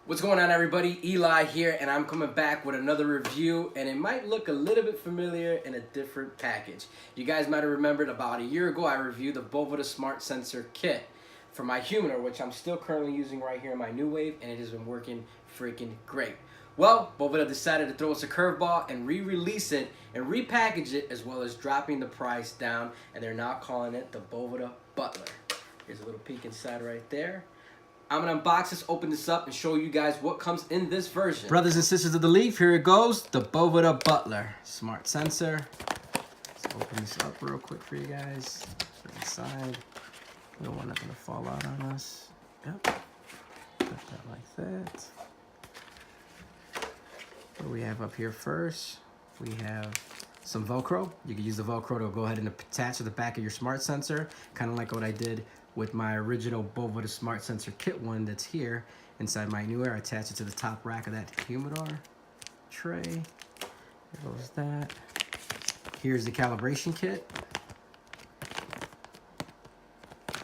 What's going on, everybody? Eli here, and I'm coming back with another review, and it might look a little bit familiar in a different package. You guys might have remembered about a year ago I reviewed the Boveda Smart Sensor Kit for my humidor, which I'm still currently using right here in my new wave, and it has been working freaking great. Well, Boveda decided to throw us a curveball and re-release it and repackage it, as well as dropping the price down, and they're now calling it the Boveda Butler. Here's a little peek inside right there. I'm going to unbox this, open this up, and show you guys what comes in this version. Brothers and sisters of the leaf, here it goes. The Boveda Butler Smart Sensor. Let's open this up real quick for you guys. Inside. We don't want nothing to fall out on us. Yep. Put that like that. What do we have up here first? We have some Velcro. You can use the Velcro to go ahead and attach to the back of your smart sensor, kind of like what I did with my original Boveda Smart Sensor Kit one that's here inside my new air. I attach it to the top rack of that humidor tray. There goes that. Here's the calibration kit.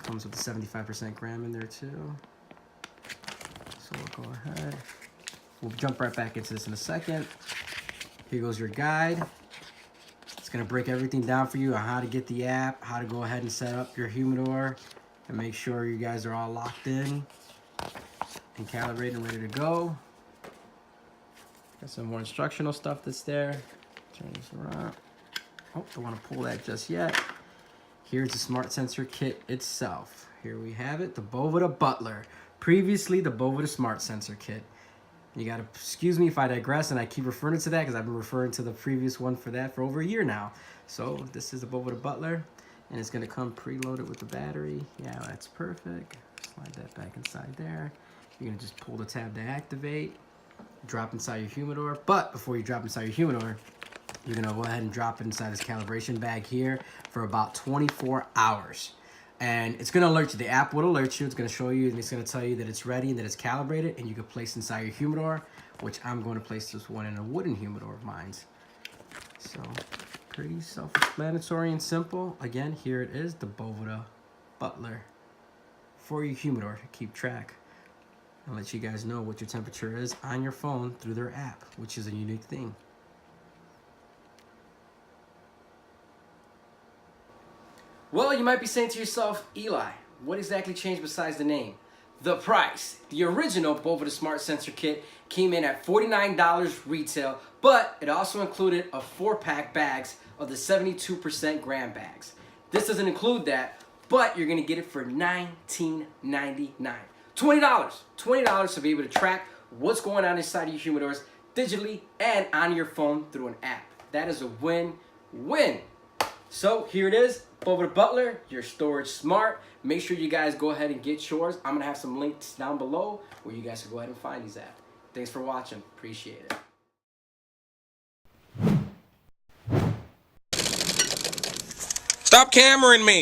Comes with a 75% gram in there too. So we'll go ahead. We'll jump right back into this in a second. Here goes your guide. It's gonna break everything down for you on how to get the app, how to go ahead and set up your humidor, and make sure you guys are all locked in and calibrated and ready to go. Got some more instructional stuff that's there. Turn this around. Oh, don't want to pull that just yet. Here's the Smart Sensor Kit itself. Here we have it, the Boveda Butler. Previously, the Boveda Smart Sensor Kit. You gotta excuse me if I digress and I keep referring to that because I've been referring to the previous one for that for over a year now. So this is the Boveda Butler, and it's gonna come preloaded with the battery. Yeah, that's perfect. Slide that back inside there. You're gonna just pull the tab to activate, drop inside your humidor. But before you drop inside your humidor, you're gonna go ahead and drop it inside this calibration bag here for about 24 hours. And it's gonna alert you. The app will alert you. It's gonna show you, and it's gonna tell you that it's ready and that it's calibrated, and you can place inside your humidor, which I'm going to place this one in a wooden humidor of mine. So pretty self-explanatory and simple. Again, here it is, the Boveda Butler for your humidor to keep track and let you guys know what your temperature is on your phone through their app, which is a unique thing. Well, you might be saying to yourself, Eli, what exactly changed besides the name? The price. The original Boveda Smart Sensor Kit came in at $49 retail, but it also included a 4-pack bags of the 72% gram bags. This doesn't include that, but you're gonna get it for $19.99. $20 to be able to track what's going on inside of your humidors digitally and on your phone through an app. That is a win-win. So here it is, Boveda Butler, your storage smart. Make sure you guys go ahead and get yours. I'm gonna have some links down below where you guys can go ahead and find these at. Thanks for watching, appreciate it. Stop cameraing me.